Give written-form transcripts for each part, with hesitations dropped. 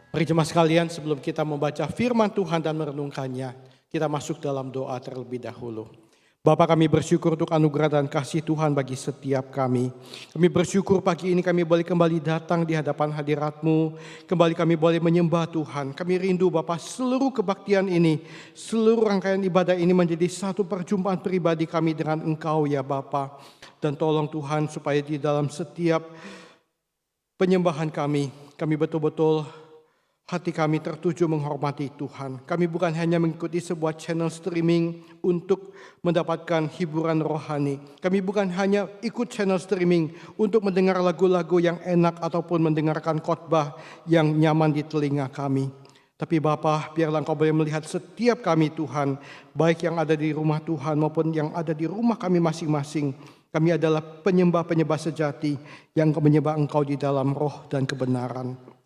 Mari jemaat sekalian, sebelum kita membaca firman Tuhan dan merenungkannya, kita masuk dalam doa terlebih dahulu. Bapa, kami bersyukur untuk anugerah dan kasih Tuhan bagi setiap kami. Kami bersyukur pagi ini kami boleh kembali datang di hadapan hadirat-Mu. Kembali kami boleh menyembah Tuhan. Kami rindu Bapa, seluruh kebaktian ini, seluruh rangkaian ibadah ini menjadi satu perjumpaan pribadi kami dengan Engkau ya Bapa. Dan tolong Tuhan supaya di dalam setiap penyembahan kami betul-betul hati kami tertuju menghormati Tuhan. Kami bukan hanya mengikuti sebuah channel streaming untuk mendapatkan hiburan rohani. Kami bukan hanya ikut channel streaming untuk mendengar lagu-lagu yang enak ataupun mendengarkan khotbah yang nyaman di telinga kami. Tapi Bapa, biarlah Engkau boleh melihat setiap kami Tuhan, baik yang ada di rumah Tuhan maupun yang ada di rumah kami masing-masing. Kami adalah penyembah-penyembah sejati yang menyembah Engkau di dalam roh dan kebenaran.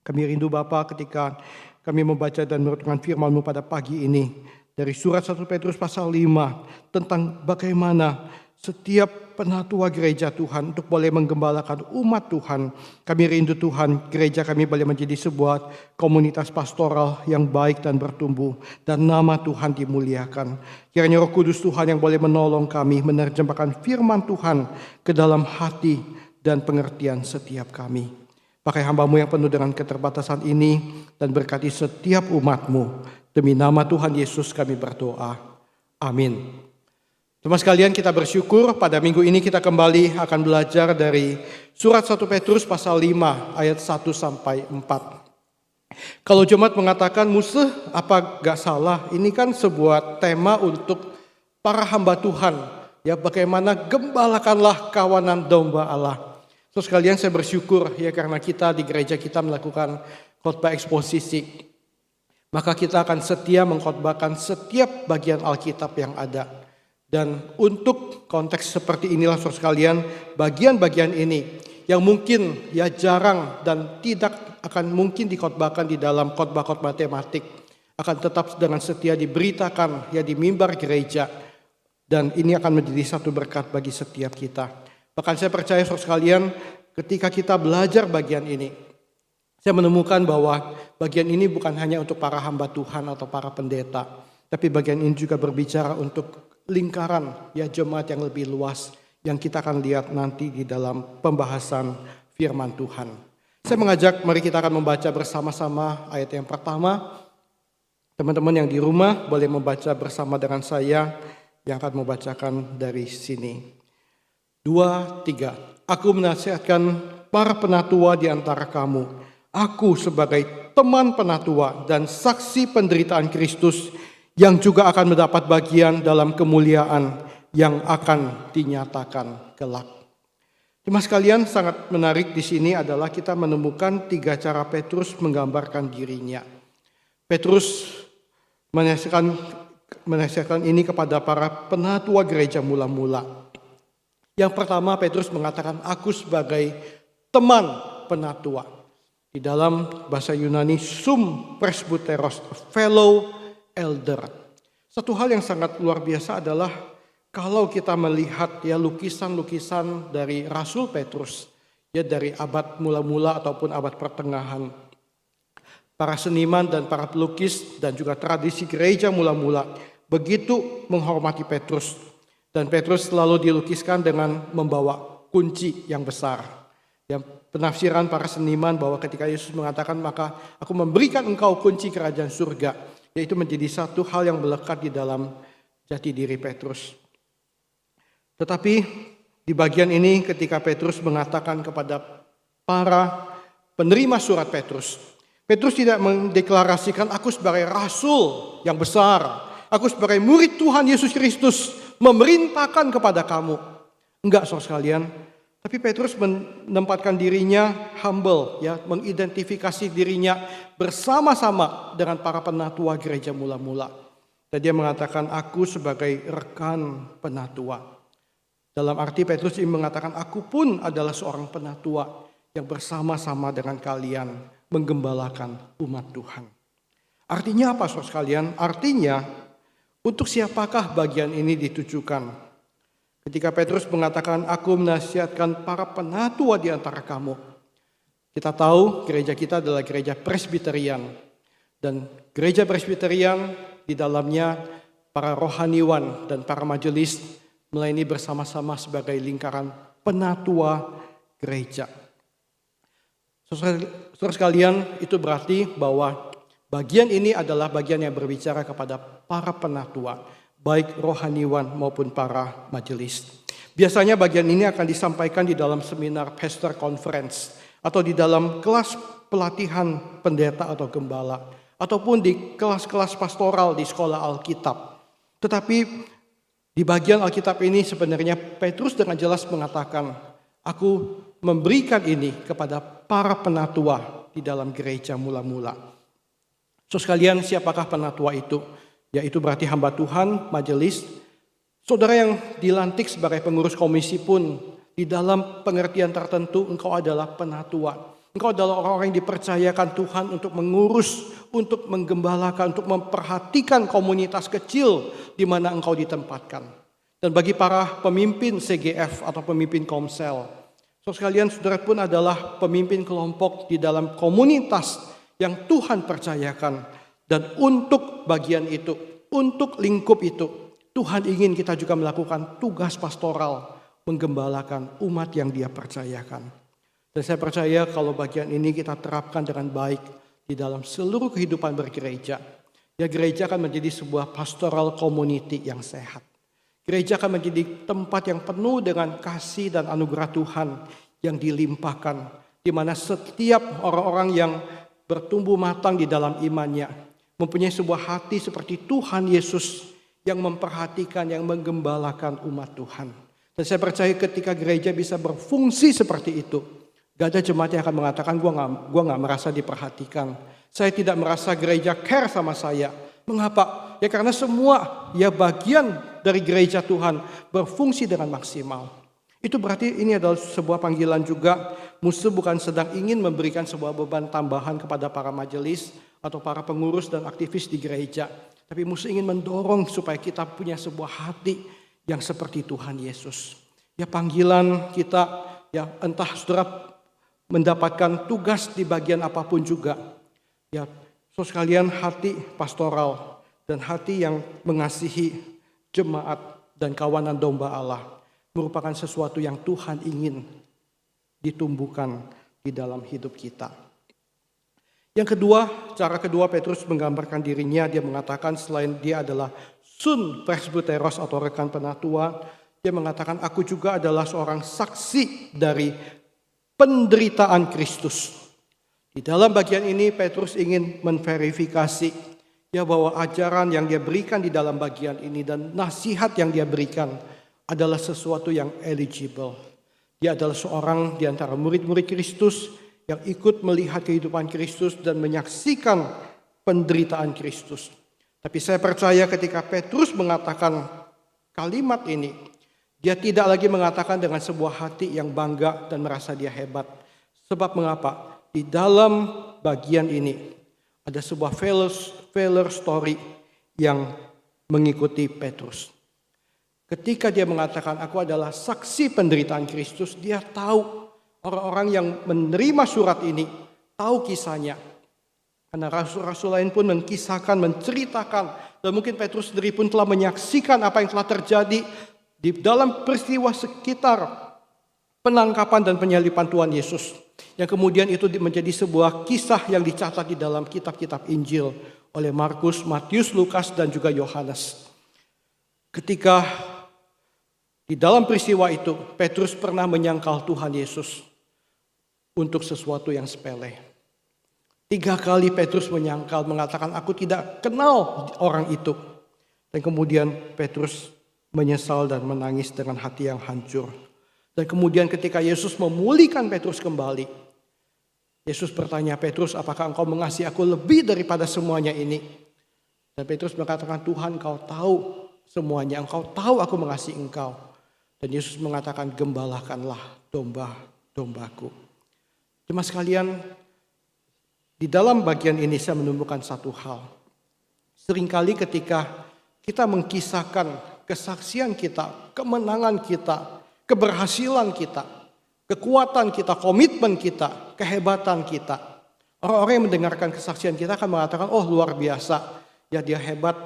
Kami rindu Bapa ketika kami membaca dan merenungkan firman-Mu pada pagi ini. Dari surat 1 Petrus pasal 5 tentang bagaimana setiap penatua gereja Tuhan untuk boleh menggembalakan umat Tuhan. Kami rindu Tuhan, gereja kami boleh menjadi sebuah komunitas pastoral yang baik dan bertumbuh. Dan nama Tuhan dimuliakan. Kiranya Roh Kudus Tuhan yang boleh menolong kami menerjemahkan firman Tuhan ke dalam hati dan pengertian setiap kami. Pakai hamba-Mu yang penuh dengan keterbatasan ini dan berkati setiap umat-Mu. Demi nama Tuhan Yesus kami berdoa. Amin. Teman sekalian, kita bersyukur pada minggu ini kita kembali akan belajar dari surat 1 Petrus pasal 5 ayat 1 sampai 4. Kalau jemaat mengatakan musuh apa gak salah, ini kan sebuah tema untuk para hamba Tuhan. Ya, bagaimana gembalakanlah kawanan domba Allah. So sekalian, saya bersyukur ya karena kita di gereja kita melakukan khotbah eksposisi. Maka kita akan setia mengkhotbahkan setiap bagian Alkitab yang ada. Dan untuk konteks seperti inilah saudara sekalian, bagian-bagian ini yang mungkin ya jarang dan tidak akan mungkin dikhotbahkan di dalam khotbah-khotbah tematik, akan tetap dengan setia diberitakan ya di mimbar gereja. Dan ini akan menjadi satu berkat bagi setiap kita. Bahkan saya percaya saudara sekalian, ketika kita belajar bagian ini, saya menemukan bahwa bagian ini bukan hanya untuk para hamba Tuhan atau para pendeta, tapi bagian ini juga berbicara untuk lingkaran ya jemaat yang lebih luas yang kita akan lihat nanti di dalam pembahasan firman Tuhan. Saya mengajak mari kita akan membaca bersama-sama ayat yang pertama. Teman-teman yang di rumah boleh membaca bersama dengan saya yang akan membacakan dari sini. 2, 3. Aku menasihatkan para penatua di antara kamu. Aku sebagai teman penatua dan saksi penderitaan Kristus yang juga akan mendapat bagian dalam kemuliaan yang akan dinyatakan kelak. Cuma sekalian, sangat menarik di sini adalah kita menemukan 3 cara Petrus menggambarkan dirinya. Petrus menasihatkan ini kepada para penatua gereja mula-mula. Yang pertama, Petrus mengatakan aku sebagai teman penatua. Di dalam bahasa Yunani sum presbyteros, fellow elder. Satu hal yang sangat luar biasa adalah kalau kita melihat ya lukisan-lukisan dari Rasul Petrus ya dari abad mula-mula ataupun abad pertengahan. Para seniman dan para pelukis dan juga tradisi gereja mula-mula begitu menghormati Petrus. Dan Petrus selalu dilukiskan dengan membawa kunci yang besar. Yang penafsiran para seniman bahwa ketika Yesus mengatakan maka aku memberikan engkau kunci kerajaan surga. Yaitu menjadi satu hal yang melekat di dalam jati diri Petrus. Tetapi di bagian ini ketika Petrus mengatakan kepada para penerima surat Petrus. Petrus tidak mendeklarasikan aku sebagai rasul yang besar. Aku sebagai murid Tuhan Yesus Kristus memerintahkan kepada kamu. Enggak saudara sekalian. Tapi Petrus menempatkan dirinya humble, ya, mengidentifikasi dirinya bersama-sama dengan para penatua gereja mula-mula. Dan dia mengatakan aku sebagai rekan penatua. Dalam arti Petrus ini mengatakan aku pun adalah seorang penatua yang bersama-sama dengan kalian menggembalakan umat Tuhan. Artinya apa saudara sekalian? Artinya untuk siapakah bagian ini ditujukan? Ketika Petrus mengatakan aku menasihatkan para penatua di antara kamu. Kita tahu gereja kita adalah gereja Presbyterian. Dan gereja Presbyterian di dalamnya para rohaniwan dan para majelis melayani bersama-sama sebagai lingkaran penatua gereja. Saudara sekalian, itu berarti bahwa bagian ini adalah bagian yang berbicara kepada para penatua, baik rohaniwan maupun para majelis. Biasanya bagian ini akan disampaikan di dalam seminar pastor conference atau di dalam kelas pelatihan pendeta atau gembala ataupun di kelas-kelas pastoral di sekolah Alkitab. Tetapi di bagian Alkitab ini sebenarnya Petrus dengan jelas mengatakan, aku memberikan ini kepada para penatua di dalam gereja mula-mula. So sekalian, siapakah penatua itu? Yaitu berarti hamba Tuhan, majelis. Saudara yang dilantik sebagai pengurus komisi pun di dalam pengertian tertentu engkau adalah penatua. Engkau adalah orang-orang yang dipercayakan Tuhan untuk mengurus, untuk menggembalakan, untuk memperhatikan komunitas kecil di mana engkau ditempatkan. Dan bagi para pemimpin CGF atau pemimpin Komsel, so sekalian, saudara pun adalah pemimpin kelompok di dalam komunitas yang Tuhan percayakan. Dan untuk bagian itu, untuk lingkup itu, Tuhan ingin kita juga melakukan tugas pastoral, menggembalakan umat yang Dia percayakan. Dan saya percaya kalau bagian ini kita terapkan dengan baik di dalam seluruh kehidupan bergereja, ya gereja akan menjadi sebuah pastoral community yang sehat. Gereja akan menjadi tempat yang penuh dengan kasih dan anugerah Tuhan yang dilimpahkan, di mana setiap orang-orang yang bertumbuh matang di dalam imannya mempunyai sebuah hati seperti Tuhan Yesus yang memperhatikan, yang menggembalakan umat Tuhan. Dan saya percaya ketika gereja bisa berfungsi seperti itu, gak ada jemaat yang akan mengatakan, gua nggak merasa diperhatikan. Saya tidak merasa gereja care sama saya. Mengapa? Ya karena semua bagian dari gereja Tuhan berfungsi dengan maksimal. Itu berarti ini adalah sebuah panggilan juga. Musuh bukan sedang ingin memberikan sebuah beban tambahan kepada para majelis atau para pengurus dan aktivis di gereja. Tapi musuh ingin mendorong supaya kita punya sebuah hati yang seperti Tuhan Yesus. Ya panggilan kita, ya entah saudara mendapatkan tugas di bagian apapun juga. Ya saudara sekalian, hati pastoral dan hati yang mengasihi jemaat dan kawanan domba Allah merupakan sesuatu yang Tuhan ingin ditumbuhkan di dalam hidup kita. Yang kedua, cara kedua Petrus menggambarkan dirinya, dia mengatakan selain dia adalah sun presbyteros atau rekan penatua, dia mengatakan aku juga adalah seorang saksi dari penderitaan Kristus. Di dalam bagian ini Petrus ingin menverifikasi bahwa ajaran yang dia berikan di dalam bagian ini dan nasihat yang dia berikan adalah sesuatu yang eligible. Dia adalah seorang di antara murid-murid Kristus yang ikut melihat kehidupan Kristus dan menyaksikan penderitaan Kristus. Tapi saya percaya ketika Petrus mengatakan kalimat ini, dia tidak lagi mengatakan dengan sebuah hati yang bangga dan merasa dia hebat. Sebab mengapa? Di dalam bagian ini ada sebuah failure story yang mengikuti Petrus. Ketika dia mengatakan aku adalah saksi penderitaan Kristus, dia tahu orang-orang yang menerima surat ini tahu kisahnya. Karena rasul-rasul lain pun mengkisahkan, menceritakan. Dan mungkin Petrus sendiri pun telah menyaksikan apa yang telah terjadi di dalam peristiwa sekitar penangkapan dan penyaliban Tuhan Yesus. Yang kemudian itu menjadi sebuah kisah yang dicatat di dalam kitab-kitab Injil oleh Markus, Matius, Lukas, dan juga Yohanes. Ketika di dalam peristiwa itu Petrus pernah menyangkal Tuhan Yesus untuk sesuatu yang sepele. 3 kali Petrus menyangkal, mengatakan aku tidak kenal orang itu. Dan kemudian Petrus menyesal dan menangis dengan hati yang hancur. Dan kemudian ketika Yesus memulihkan Petrus kembali, Yesus bertanya, Petrus, apakah engkau mengasihi aku lebih daripada semuanya ini? Dan Petrus mengatakan, Tuhan, engkau tahu semuanya, engkau tahu aku mengasihi engkau. Dan Yesus mengatakan, gembalakanlah domba-dombaku. Jemaat sekalian, di dalam bagian ini saya menemukan satu hal. Seringkali ketika kita mengkisahkan kesaksian kita, kemenangan kita, keberhasilan kita, kekuatan kita, komitmen kita, kehebatan kita. Orang-orang yang mendengarkan kesaksian kita akan mengatakan, oh luar biasa, ya dia hebat,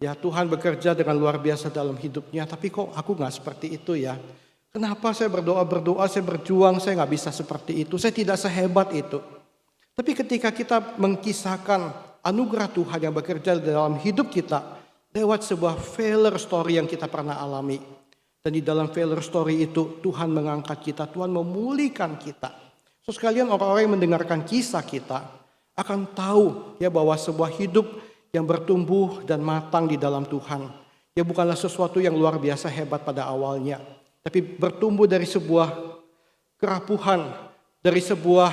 ya Tuhan bekerja dengan luar biasa dalam hidupnya. Tapi kok aku gak seperti itu ya? Kenapa saya berdoa, saya berjuang, saya gak bisa seperti itu, saya tidak sehebat itu. Tapi ketika kita mengkisahkan anugerah Tuhan yang bekerja dalam hidup kita lewat sebuah failure story yang kita pernah alami. Dan di dalam failure story itu Tuhan mengangkat kita, Tuhan memulihkan kita. So sekalian orang-orang yang mendengarkan kisah kita akan tahu ya bahwa sebuah hidup yang bertumbuh dan matang di dalam Tuhan. Ya bukanlah sesuatu yang luar biasa hebat pada awalnya. Tapi bertumbuh dari sebuah kerapuhan, dari sebuah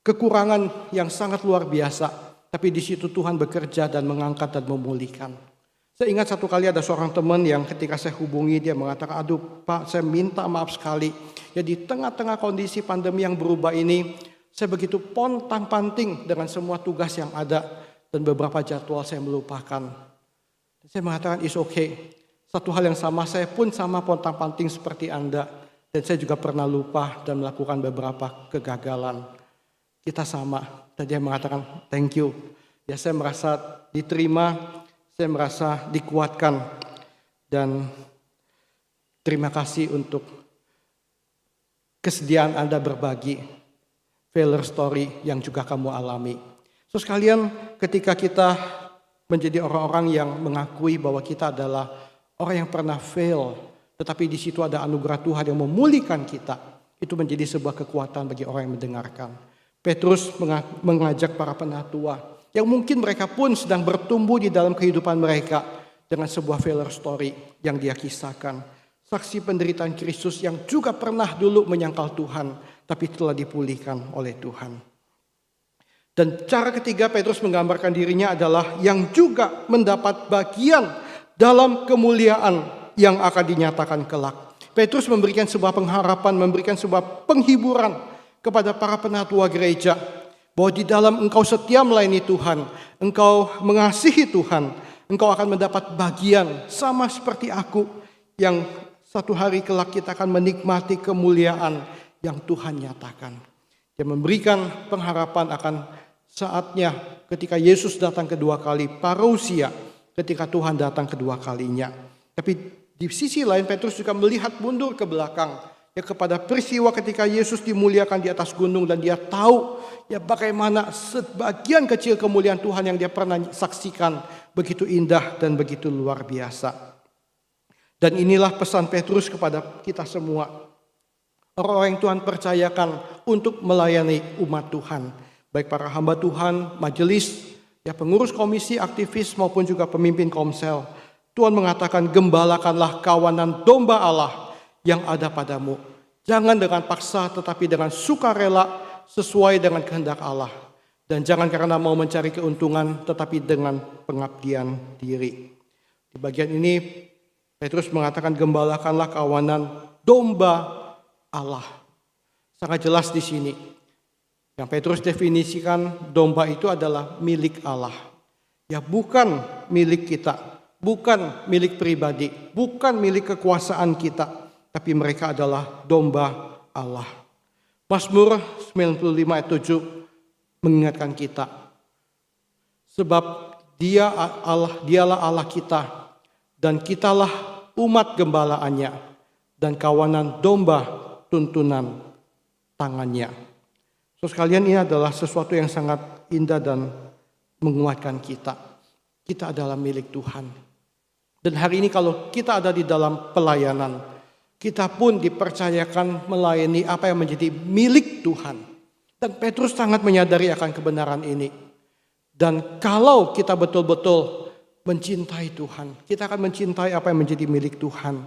kekurangan yang sangat luar biasa, tapi di situ Tuhan bekerja dan mengangkat dan memulihkan. Saya ingat satu kali ada seorang teman yang ketika saya hubungi dia mengatakan, aduh Pak, saya minta maaf sekali. Ya di tengah-tengah kondisi pandemi yang berubah ini, saya begitu pontang-panting dengan semua tugas yang ada dan beberapa jadwal saya melupakan. Saya mengatakan, it's okay. Satu hal yang sama, saya pun sama pontang-panting seperti Anda. Dan saya juga pernah lupa dan melakukan beberapa kegagalan. Kita sama. Dan dia mengatakan thank you. Ya saya merasa diterima, saya merasa dikuatkan. Dan terima kasih untuk kesediaan Anda berbagi failure story yang juga kamu alami. So sekalian ketika kita menjadi orang-orang yang mengakui bahwa kita adalah orang yang pernah fail, tetapi di situ ada anugerah Tuhan yang memulihkan kita. Itu menjadi sebuah kekuatan bagi orang yang mendengarkan. Petrus mengajak para penatua yang mungkin mereka pun sedang bertumbuh di dalam kehidupan mereka dengan sebuah failure story yang dia kisahkan. Saksi penderitaan Kristus yang juga pernah dulu menyangkal Tuhan tapi telah dipulihkan oleh Tuhan. Dan cara ketiga Petrus menggambarkan dirinya adalah yang juga mendapat bagian dalam kemuliaan yang akan dinyatakan kelak. Petrus memberikan sebuah pengharapan, memberikan sebuah penghiburan kepada para penatua gereja bahwa di dalam engkau setia melayani Tuhan, engkau mengasihi Tuhan, engkau akan mendapat bagian sama seperti aku yang satu hari kelak kita akan menikmati kemuliaan yang Tuhan nyatakan. Dia memberikan pengharapan akan saatnya ketika Yesus datang kedua kali, parousia, ketika Tuhan datang kedua kalinya. Tapi di sisi lain Petrus juga melihat mundur ke belakang. Ya kepada peristiwa ketika Yesus dimuliakan di atas gunung dan dia tahu ya bagaimana sebagian kecil kemuliaan Tuhan yang dia pernah saksikan begitu indah dan begitu luar biasa. Dan inilah pesan Petrus kepada kita semua. Orang-orang yang Tuhan percayakan untuk melayani umat Tuhan. Baik para hamba Tuhan, majelis, ya pengurus komisi, aktivis maupun juga pemimpin komsel. Tuhan mengatakan gembalakanlah kawanan domba Allah yang ada padamu. Jangan dengan paksa tetapi dengan sukarela sesuai dengan kehendak Allah. Dan jangan karena mau mencari keuntungan tetapi dengan pengabdian diri. Di bagian ini Petrus mengatakan gembalakanlah kawanan domba Allah. Sangat jelas di sini. Yang Petrus definisikan domba itu adalah milik Allah. Ya bukan milik kita, bukan milik pribadi, bukan milik kekuasaan kita. Tapi mereka adalah domba Allah. Mazmur 95 ayat 7 mengingatkan kita. Sebab dialah Allah kita dan kitalah umat gembalaannya dan kawanan domba tuntunan tangannya. So sekalian ini adalah sesuatu yang sangat indah dan menguatkan kita. Kita adalah milik Tuhan. Dan hari ini kalau kita ada di dalam pelayanan, kita pun dipercayakan melayani apa yang menjadi milik Tuhan. Dan Petrus sangat menyadari akan kebenaran ini. Dan kalau kita betul-betul mencintai Tuhan, kita akan mencintai apa yang menjadi milik Tuhan.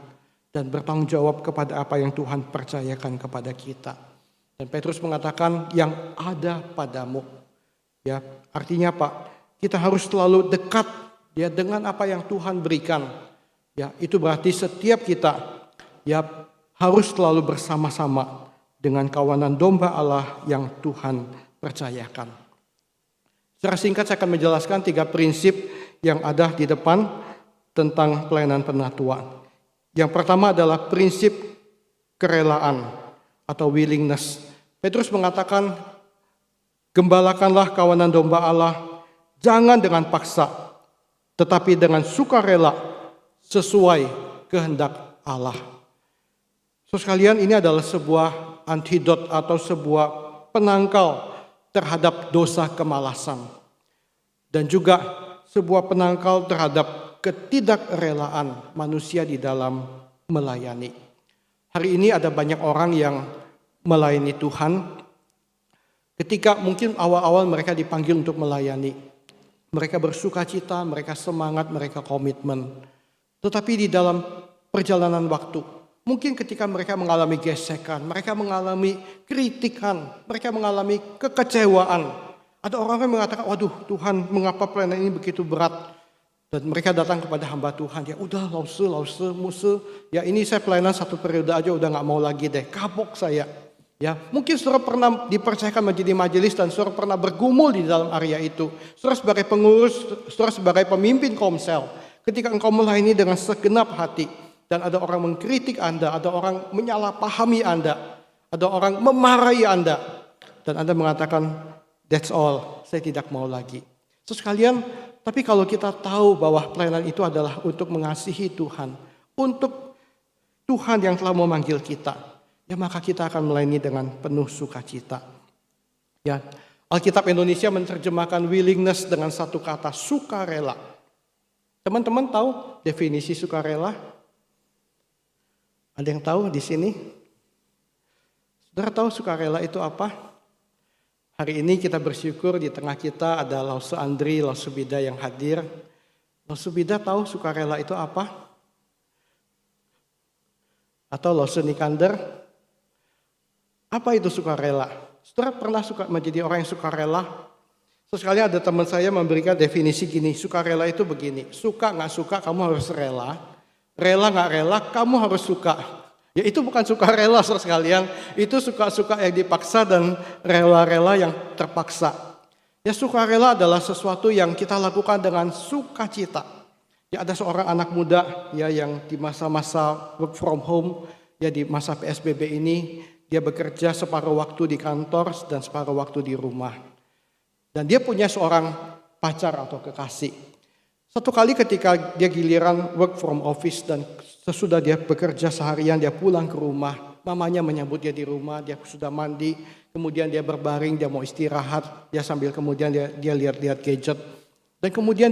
Dan bertanggung jawab kepada apa yang Tuhan percayakan kepada kita. Dan Petrus mengatakan yang ada padamu. Ya, artinya Pak, kita harus selalu dekat ya dengan apa yang Tuhan berikan. Ya, itu berarti setiap kita ya harus selalu bersama-sama dengan kawanan domba Allah yang Tuhan percayakan. Secara singkat saya akan menjelaskan 3 prinsip yang ada di depan tentang pelayanan penatua. Yang pertama adalah prinsip kerelaan atau willingness. Petrus mengatakan, gembalakanlah kawanan domba Allah, jangan dengan paksa, tetapi dengan sukarela sesuai kehendak Allah. So sekalian, ini adalah sebuah antidot atau sebuah penangkal terhadap dosa kemalasan. Dan juga sebuah penangkal terhadap ketidakrelaan manusia di dalam melayani. Hari ini ada banyak orang yang melayani Tuhan. Ketika mungkin awal-awal mereka dipanggil untuk melayani, mereka bersuka cita, mereka semangat, mereka komitmen. Tetapi di dalam perjalanan waktu, mungkin ketika mereka mengalami gesekan, mereka mengalami kritikan, mereka mengalami kekecewaan. Ada orang yang mengatakan, waduh Tuhan, mengapa pelayanan ini begitu berat? Dan mereka datang kepada hamba Tuhan, ya udah lause, muse, ya ini saya pelayanan 1 periode aja udah gak mau lagi deh, kapok saya. Ya, mungkin saudara pernah dipercayakan menjadi majelis dan saudara pernah bergumul di dalam area itu. Saudara sebagai pengurus, saudara sebagai pemimpin komsel, ketika engkau melayani dengan segenap hati dan ada orang mengkritik Anda, ada orang menyalahpahami Anda, ada orang memarahi Anda, dan Anda mengatakan, that's all, saya tidak mau lagi. Sekalian, tapi kalau kita tahu bahwa pelayanan itu adalah untuk mengasihi Tuhan, untuk Tuhan yang telah memanggil kita, ya maka kita akan melayani dengan penuh sukacita. Ya, Alkitab Indonesia menerjemahkan willingness dengan satu kata, sukarela. Teman-teman tahu definisi sukarela? Ada yang tahu di sini? Saudara tahu sukarela itu apa? Hari ini kita bersyukur di tengah kita ada Lause Andri, Lause Bida yang hadir. Lause Bida tahu sukarela itu apa? Atau Lause Nikander? Apa itu sukarela? Saudara pernah menjadi orang yang sukarela? Sekali ada teman saya memberikan definisi gini, sukarela itu begini, suka gak suka kamu harus rela, rela gak rela kamu harus suka. Ya itu bukan sukarela saudara sekalian, itu suka-suka yang dipaksa dan rela-rela yang terpaksa. Ya sukarela adalah sesuatu yang kita lakukan dengan sukacita. Ya ada seorang anak muda ya yang di masa-masa work from home, ya di masa PSBB ini, dia bekerja separuh waktu di kantor dan separuh waktu di rumah. Dan dia punya seorang pacar atau kekasih. Satu kali ketika dia giliran work from office dan sesudah dia bekerja seharian, dia pulang ke rumah, mamanya menyambut dia di rumah, dia sudah mandi, kemudian dia berbaring, dia mau istirahat, dia sambil kemudian dia lihat-lihat gadget. Dan kemudian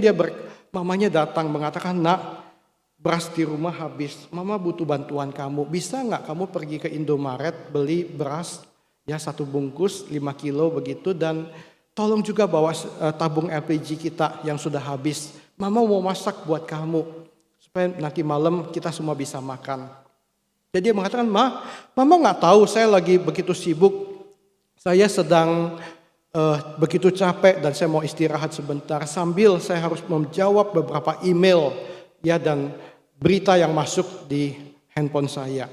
mamanya datang mengatakan, nak, beras di rumah habis, mama butuh bantuan kamu, bisa nggak kamu pergi ke Indomaret beli beras, ya 1 bungkus 5 kilo begitu, dan tolong juga bawa tabung LPG kita yang sudah habis. Mama mau masak buat kamu, supaya nanti malam kita semua bisa makan. Jadi dia mengatakan, mama nggak tahu saya lagi begitu sibuk, saya sedang begitu capek dan saya mau istirahat sebentar. Sambil saya harus menjawab beberapa email ya dan berita yang masuk di handphone saya.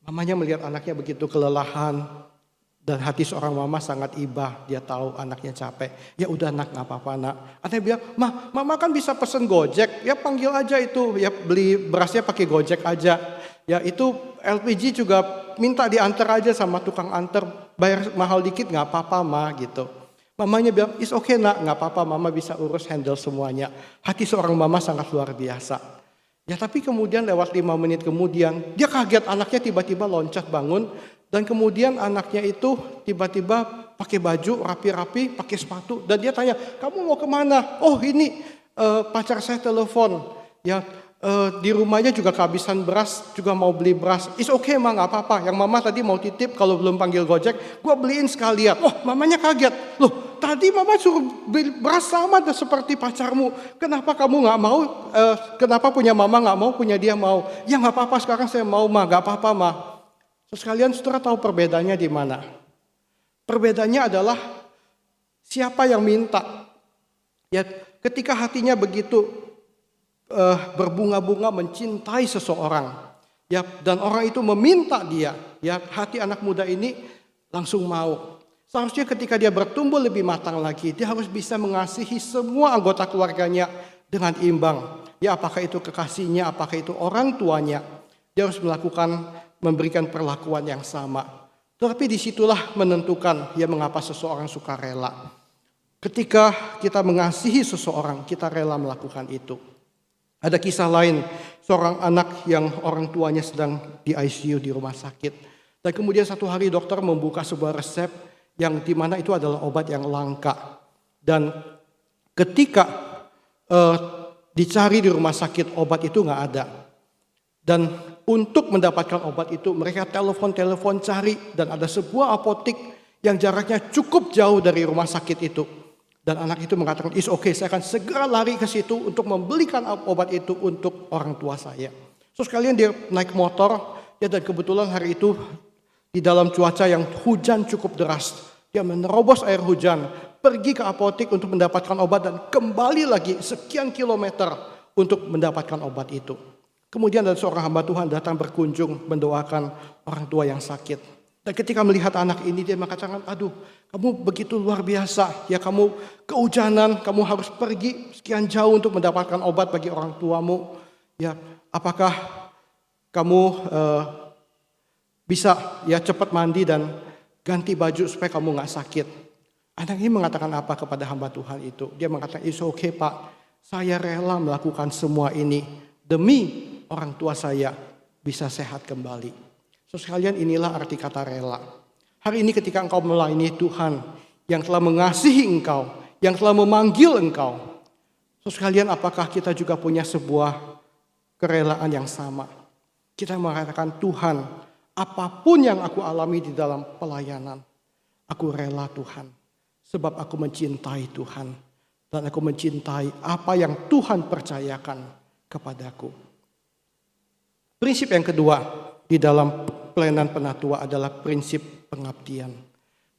Mamanya melihat anaknya begitu kelelahan, dan hati seorang mama sangat iba, dia tahu anaknya capek. Ya udah nak, gak apa-apa nak. Anaknya bilang, mama kan bisa pesen Gojek, ya panggil aja itu, ya beli berasnya pakai Gojek aja. Ya itu LPG juga minta diantar aja sama tukang antar, bayar mahal dikit gak apa-apa ma gitu. Mamanya bilang, it's okay nak, gak apa-apa, mama bisa urus handle semuanya. Hati seorang mama sangat luar biasa. Ya tapi kemudian lewat 5 menit kemudian, dia kaget anaknya tiba-tiba loncat bangun. Dan kemudian anaknya itu tiba-tiba pakai baju rapi-rapi, pakai sepatu. Dan dia tanya, kamu mau kemana? Oh ini pacar saya telepon. Ya di rumahnya juga kehabisan beras, juga mau beli beras. It's okay ma, gak apa-apa. Yang mama tadi mau titip kalau belum panggil Gojek, gue beliin sekalian. Oh mamanya kaget. Loh tadi mama suruh beli beras sama seperti pacarmu. Kenapa kamu gak mau? Kenapa punya mama gak mau, punya dia mau? Ya gak apa-apa sekarang saya mau ma, gak apa-apa ma. Sekalian saudara tahu perbedaannya di mana? Perbedaannya adalah siapa yang minta. Ya, ketika hatinya begitu berbunga-bunga mencintai seseorang, ya, dan orang itu meminta dia, ya, hati anak muda ini langsung mau. Seharusnya ketika dia bertumbuh lebih matang lagi, dia harus bisa mengasihi semua anggota keluarganya dengan imbang. Ya, apakah itu kekasihnya, apakah itu orang tuanya, dia harus memberikan perlakuan yang sama. Tetapi disitulah menentukan ya mengapa seseorang suka rela. Ketika kita mengasihi seseorang, kita rela melakukan itu. Ada kisah lain, seorang anak yang orang tuanya sedang di ICU di rumah sakit. Dan kemudian satu hari dokter membuka sebuah resep yang dimana itu adalah obat yang langka. Dan ketika dicari di rumah sakit obat itu nggak ada. Dan untuk mendapatkan obat itu mereka telepon cari dan ada sebuah apotek yang jaraknya cukup jauh dari rumah sakit itu. Dan anak itu mengatakan, "Is okay, saya akan segera lari ke situ untuk membelikan obat itu untuk orang tua saya." So sekalian dia naik motor ya, dan kebetulan hari itu di dalam cuaca yang hujan cukup deras. Dia menerobos air hujan, pergi ke apotek untuk mendapatkan obat dan kembali lagi sekian kilometer untuk mendapatkan obat itu. Kemudian ada seorang hamba Tuhan datang berkunjung mendoakan orang tua yang sakit. Dan ketika melihat anak ini dia mengatakan, "Aduh, kamu begitu luar biasa. Ya kamu kehujanan, kamu harus pergi sekian jauh untuk mendapatkan obat bagi orang tuamu. Ya, apakah kamu bisa ya cepat mandi dan ganti baju supaya kamu nggak sakit?" Anak ini mengatakan apa kepada hamba Tuhan itu? Dia mengatakan, "It's okay Pak, saya rela melakukan semua ini demi orang tua saya bisa sehat kembali." So sekalian, inilah arti kata rela. Hari ini ketika engkau melayani Tuhan yang telah mengasihi engkau, yang telah memanggil engkau. So sekalian, apakah kita juga punya sebuah kerelaan yang sama? Kita mengatakan, "Tuhan, apapun yang aku alami di dalam pelayanan, aku rela Tuhan. Sebab aku mencintai Tuhan. Dan aku mencintai apa yang Tuhan percayakan kepadaku." Prinsip yang kedua di dalam pelayanan penatua adalah prinsip pengabdian.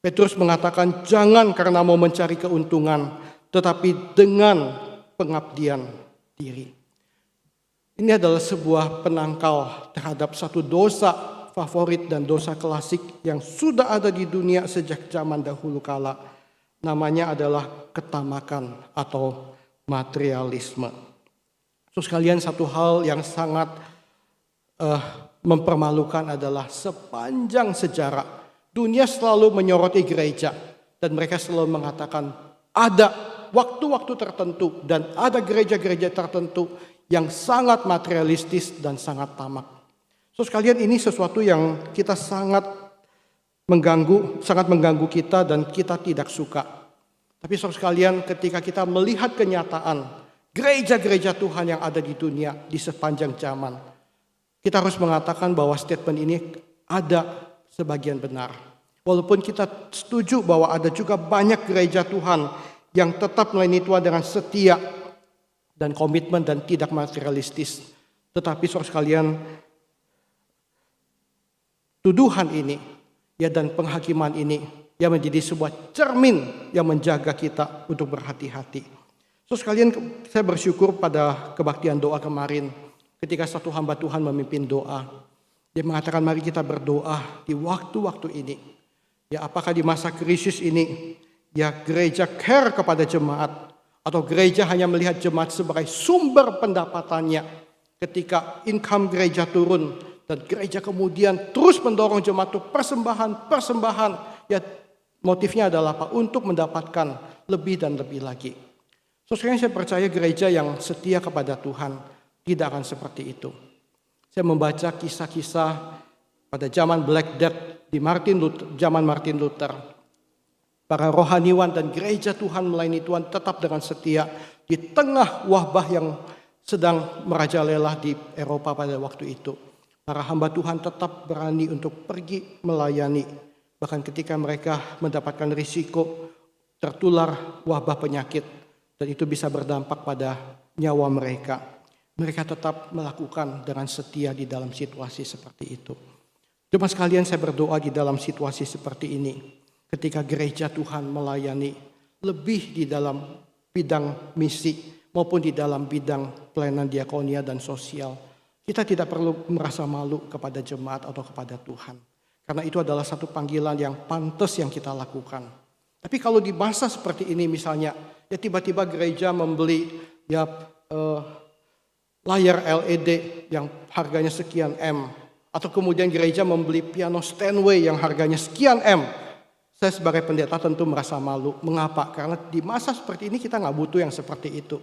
Petrus mengatakan, jangan karena mau mencari keuntungan, tetapi dengan pengabdian diri. Ini adalah sebuah penangkal terhadap satu dosa favorit dan dosa klasik yang sudah ada di dunia sejak zaman dahulu kala. Namanya adalah ketamakan atau materialisme. So sekalian, satu hal yang sangat mempermalukan adalah sepanjang sejarah dunia selalu menyoroti gereja dan mereka selalu mengatakan ada waktu-waktu tertentu dan ada gereja-gereja tertentu yang sangat materialistis dan sangat tamak. So sekalian, ini sesuatu yang kita sangat mengganggu kita dan kita tidak suka. Tapi saudara sekalian, ketika kita melihat kenyataan gereja-gereja Tuhan yang ada di dunia di sepanjang zaman, kita harus mengatakan bahwa statement ini ada sebagian benar. Walaupun kita setuju bahwa ada juga banyak gereja Tuhan yang tetap melayani Tuhan dengan setia dan komitmen dan tidak materialistis. Tetapi saudara sekalian, tuduhan ini ya dan penghakiman ini yang menjadi sebuah cermin yang menjaga kita untuk berhati-hati. So sekalian, saya bersyukur pada kebaktian doa kemarin ketika satu hamba Tuhan memimpin doa. Dia mengatakan, mari kita berdoa di waktu-waktu ini. Ya, apakah di masa krisis ini ya gereja care kepada jemaat atau gereja hanya melihat jemaat sebagai sumber pendapatannya ketika income gereja turun dan gereja kemudian terus mendorong jemaat untuk persembahan. Ya, motifnya adalah apa? Untuk mendapatkan lebih dan lebih lagi. So sekarang saya percaya gereja yang setia kepada Tuhan tidak akan seperti itu. Saya membaca kisah-kisah pada zaman Black Death di zaman Martin Luther. Para rohaniwan dan gereja Tuhan melayani Tuhan tetap dengan setia di tengah wabah yang sedang merajalela di Eropa pada waktu itu. Para hamba Tuhan tetap berani untuk pergi melayani. Bahkan ketika mereka mendapatkan risiko tertular wabah penyakit dan itu bisa berdampak pada nyawa mereka. Mereka tetap melakukan dengan setia di dalam situasi seperti itu. Jemaat sekalian, saya berdoa di dalam situasi seperti ini. Ketika gereja Tuhan melayani lebih di dalam bidang misi maupun di dalam bidang pelayanan diakonia dan sosial. Kita tidak perlu merasa malu kepada jemaat atau kepada Tuhan. Karena itu adalah satu panggilan yang pantas yang kita lakukan. Tapi kalau di masa seperti ini misalnya, ya tiba-tiba gereja membeli layar LED yang harganya sekian M Atau kemudian gereja membeli piano Steinway yang harganya sekian M. Saya sebagai pendeta tentu merasa malu. Mengapa? Karena di masa seperti ini kita nggak butuh yang seperti itu.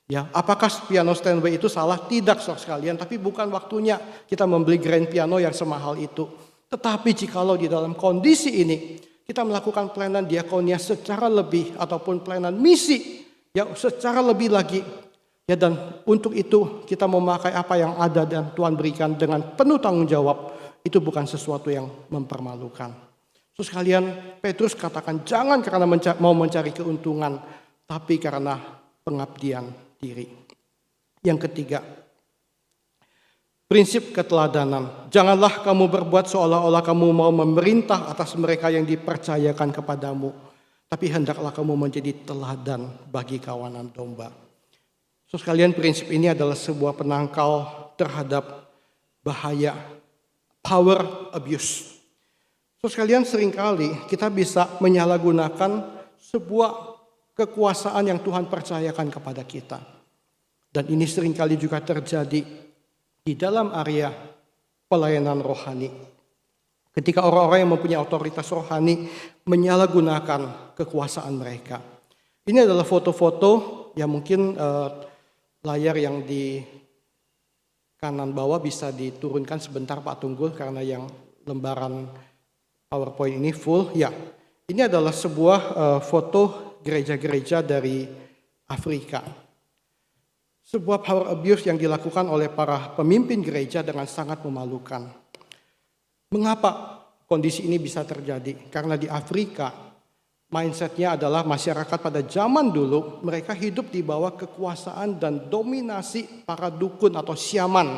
Ya, apakah piano Steinway itu salah? Tidak, saudara sekalian. Tapi bukan waktunya kita membeli grand piano yang semahal itu. Tetapi jikalau di dalam kondisi ini kita melakukan pelayanan diakonia secara lebih ataupun pelayanan misi ya secara lebih lagi. Ya, dan untuk itu kita memakai apa yang ada dan Tuhan berikan dengan penuh tanggung jawab. Itu bukan sesuatu yang mempermalukan. Terus sekalian, Petrus katakan jangan karena mau mencari keuntungan, tapi karena pengabdian diri. Yang ketiga, prinsip keteladanan. Janganlah kamu berbuat seolah-olah kamu mau memerintah atas mereka yang dipercayakan kepadamu, tapi hendaklah kamu menjadi teladan bagi kawanan domba. So, sekalian, prinsip ini adalah sebuah penangkal terhadap bahaya power abuse. So, sekalian, seringkali kita bisa menyalahgunakan sebuah kekuasaan yang Tuhan percayakan kepada kita. Dan ini seringkali juga terjadi di dalam area pelayanan rohani. Ketika orang-orang yang mempunyai otoritas rohani menyalahgunakan kekuasaan mereka. Ini adalah foto-foto yang mungkin layar yang di kanan bawah bisa diturunkan sebentar Pak Tunggul karena yang lembaran PowerPoint ini full. Ya, ini adalah sebuah foto gereja-gereja dari Afrika. Sebuah power abuse yang dilakukan oleh para pemimpin gereja dengan sangat memalukan. Mengapa kondisi ini bisa terjadi? Karena di Afrika mindsetnya adalah masyarakat pada zaman dulu mereka hidup di bawah kekuasaan dan dominasi para dukun atau syaman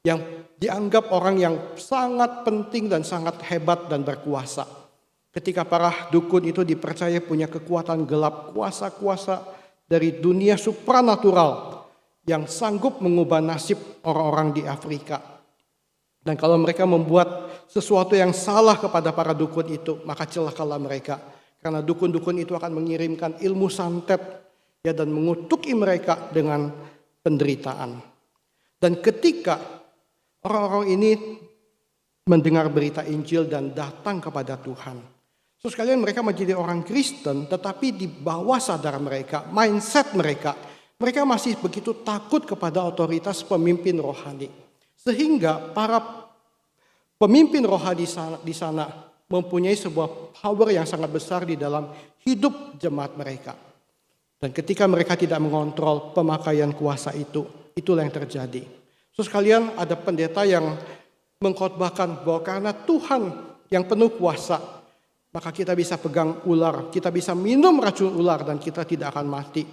yang dianggap orang yang sangat penting dan sangat hebat dan berkuasa. Ketika para dukun itu dipercaya punya kekuatan gelap, kuasa-kuasa dari dunia supranatural yang sanggup mengubah nasib orang-orang di Afrika. Dan kalau mereka membuat sesuatu yang salah kepada para dukun itu, maka celakalah mereka. Karena dukun-dukun itu akan mengirimkan ilmu santet ya dan mengutuki mereka dengan penderitaan. Dan ketika orang-orang ini mendengar berita Injil dan datang kepada Tuhan. So, sekalian mereka menjadi orang Kristen tetapi di bawah sadar mereka, mindset mereka masih begitu takut kepada otoritas pemimpin rohani. Sehingga para pemimpin rohani di sana mempunyai sebuah power yang sangat besar di dalam hidup jemaat mereka. Dan ketika mereka tidak mengontrol pemakaian kuasa itu, itulah yang terjadi. So, sekalian, ada pendeta yang mengkhotbahkan bahwa karena Tuhan yang penuh kuasa, maka kita bisa pegang ular, kita bisa minum racun ular dan kita tidak akan mati.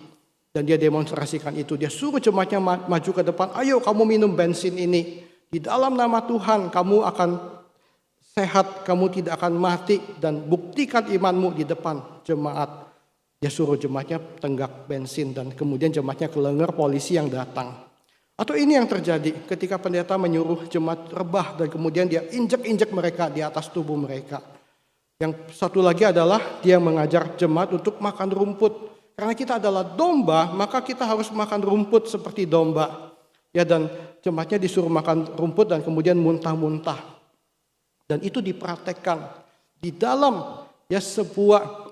Dan dia demonstrasikan itu, dia suruh jemaatnya maju ke depan, ayo kamu minum bensin ini. Di dalam nama Tuhan kamu akan sehat, kamu tidak akan mati dan buktikan imanmu di depan jemaat. Dia suruh jemaatnya tenggak bensin dan kemudian jemaatnya kelengar polisi yang datang. Atau ini yang terjadi ketika pendeta menyuruh jemaat rebah dan kemudian dia injek-injek mereka di atas tubuh mereka. Yang satu lagi adalah dia mengajar jemaat untuk makan rumput. Karena kita adalah domba, maka kita harus makan rumput seperti domba. Ya, dan jemaatnya disuruh makan rumput dan kemudian muntah-muntah. Dan itu dipraktekkan di dalam ya sebuah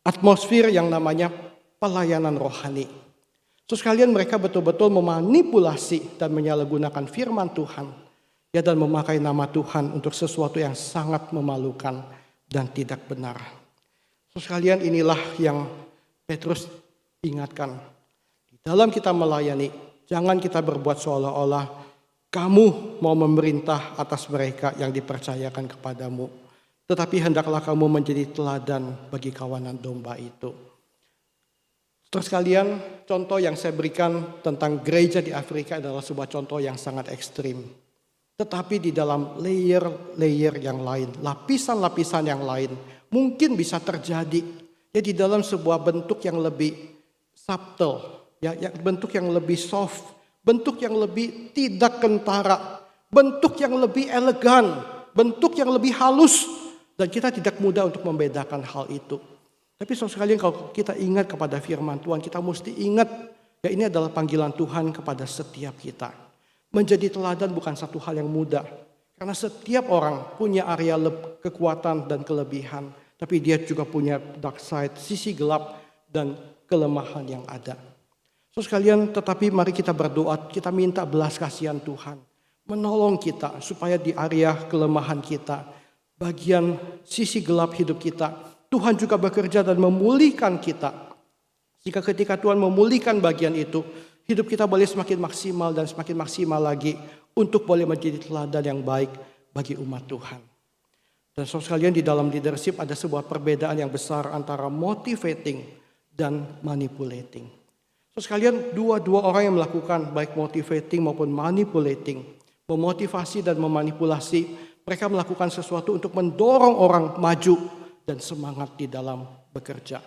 atmosfer yang namanya pelayanan rohani. So, sekalian mereka betul-betul memanipulasi dan menyalahgunakan firman Tuhan. Ya, dan memakai nama Tuhan untuk sesuatu yang sangat memalukan dan tidak benar. So, sekalian, inilah yang Petrus ingatkan. Di dalam kita melayani, jangan kita berbuat seolah-olah kamu mau memerintah atas mereka yang dipercayakan kepadamu. Tetapi hendaklah kamu menjadi teladan bagi kawanan domba itu. Terus kalian, contoh yang saya berikan tentang gereja di Afrika adalah sebuah contoh yang sangat ekstrim. Tetapi di dalam layer-layer yang lain, lapisan-lapisan yang lain, mungkin bisa terjadi. Ya, di dalam sebuah bentuk yang lebih subtle, ya, bentuk yang lebih soft, bentuk yang lebih tidak kentara, bentuk yang lebih elegan, bentuk yang lebih halus. Dan kita tidak mudah untuk membedakan hal itu. Tapi sekalian kalau kita ingat kepada firman Tuhan, kita mesti ingat ya ini adalah panggilan Tuhan kepada setiap kita. Menjadi teladan bukan satu hal yang mudah. Karena setiap orang punya area kekuatan dan kelebihan. Tapi dia juga punya dark side, sisi gelap dan kelemahan yang ada. So sekalian, tetapi mari kita berdoa, kita minta belas kasihan Tuhan. Menolong kita supaya di area kelemahan kita, bagian sisi gelap hidup kita, Tuhan juga bekerja dan memulihkan kita. Jika ketika Tuhan memulihkan bagian itu, hidup kita boleh semakin maksimal dan semakin maksimal lagi untuk boleh menjadi teladan yang baik bagi umat Tuhan. Dan saudara sekalian, di dalam leadership ada sebuah perbedaan yang besar antara motivating dan manipulating. Saudara sekalian, dua orang yang melakukan baik motivating maupun manipulating, memotivasi dan memanipulasi, mereka melakukan sesuatu untuk mendorong orang maju dan semangat di dalam bekerja.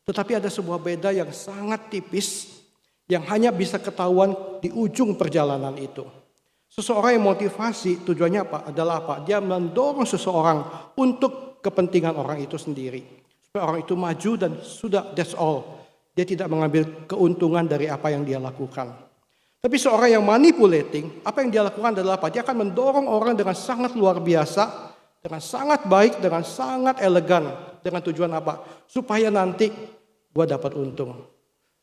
Tetapi ada sebuah beda yang sangat tipis yang hanya bisa ketahuan di ujung perjalanan itu. Seseorang yang motivasi tujuannya adalah apa? Dia mendorong seseorang untuk kepentingan orang itu sendiri. Supaya orang itu maju dan sudah, that's all. Dia tidak mengambil keuntungan dari apa yang dia lakukan. Tapi seorang yang manipulating, apa yang dia lakukan adalah apa? Dia akan mendorong orang dengan sangat luar biasa, dengan sangat baik, dengan sangat elegan. Dengan tujuan apa? Supaya nanti gua dapat untung.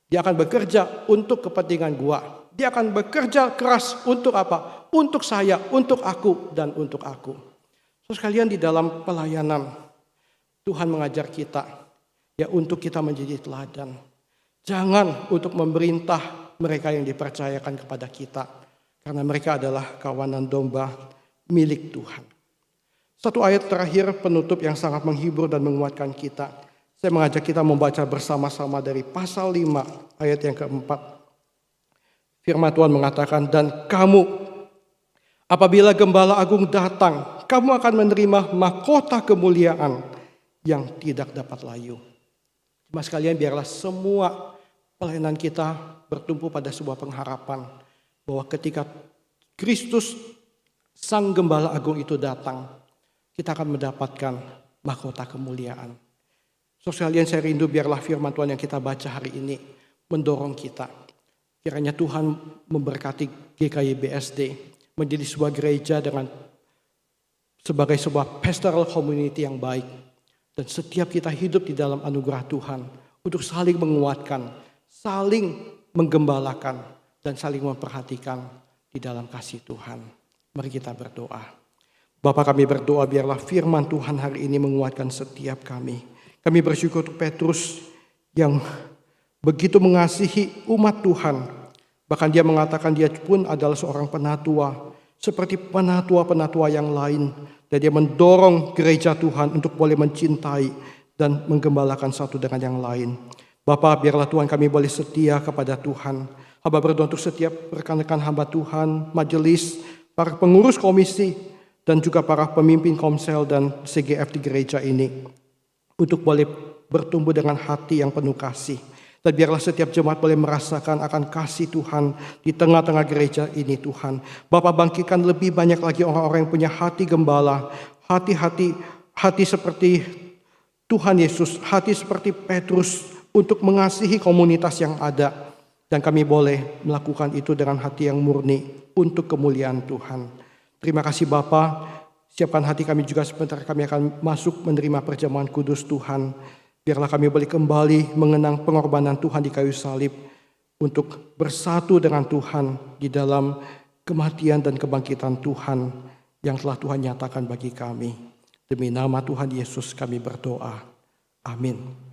Dia akan bekerja untuk kepentingan gua. Dia akan bekerja keras untuk apa? Untuk saya, untuk aku, dan untuk aku. So sekalian, di dalam pelayanan, Tuhan mengajar kita ya untuk kita menjadi teladan. Jangan untuk memerintah mereka yang dipercayakan kepada kita. Karena mereka adalah kawanan domba milik Tuhan. Satu ayat terakhir penutup yang sangat menghibur dan menguatkan kita. Saya mengajak kita membaca bersama-sama dari pasal 5 ayat yang keempat. Firman Tuhan mengatakan, dan kamu apabila Gembala Agung datang, kamu akan menerima mahkota kemuliaan yang tidak dapat layu. Mas sekalian, biarlah semua pelayanan kita bertumpu pada sebuah pengharapan bahwa ketika Kristus Sang Gembala Agung itu datang, kita akan mendapatkan mahkota kemuliaan. So sekalian, saya rindu biarlah firman Tuhan yang kita baca hari ini mendorong kita. Kiranya Tuhan memberkati GKI BSD menjadi sebuah gereja dengan sebagai sebuah pastoral community yang baik. Dan setiap kita hidup di dalam anugerah Tuhan untuk saling menguatkan, saling menggembalakan, dan saling memperhatikan di dalam kasih Tuhan. Mari kita berdoa. Bapa, kami berdoa biarlah firman Tuhan hari ini menguatkan setiap kami. Kami bersyukur untuk Petrus yang begitu mengasihi umat Tuhan. Bahkan dia mengatakan dia pun adalah seorang penatua. Seperti penatua-penatua yang lain. Dan dia mendorong gereja Tuhan untuk boleh mencintai dan menggembalakan satu dengan yang lain. Bapa, biarlah Tuhan kami boleh setia kepada Tuhan. Hamba berdoa untuk setiap rekan-rekan hamba Tuhan, majelis, para pengurus komisi, dan juga para pemimpin komsel dan CGF di gereja ini. Untuk boleh bertumbuh dengan hati yang penuh kasih. Dan biarlah setiap jemaat boleh merasakan akan kasih Tuhan di tengah-tengah gereja ini Tuhan. Bapa, bangkitkan lebih banyak lagi orang-orang yang punya hati gembala. Hati seperti Tuhan Yesus. Hati seperti Petrus untuk mengasihi komunitas yang ada. Dan kami boleh melakukan itu dengan hati yang murni untuk kemuliaan Tuhan. Terima kasih Bapa. Siapkan hati kami juga sebentar kami akan masuk menerima perjamuan kudus Tuhan. Biarlah kami boleh kembali mengenang pengorbanan Tuhan di kayu salib untuk bersatu dengan Tuhan di dalam kematian dan kebangkitan Tuhan yang telah Tuhan nyatakan bagi kami. Demi nama Tuhan Yesus kami berdoa. Amin.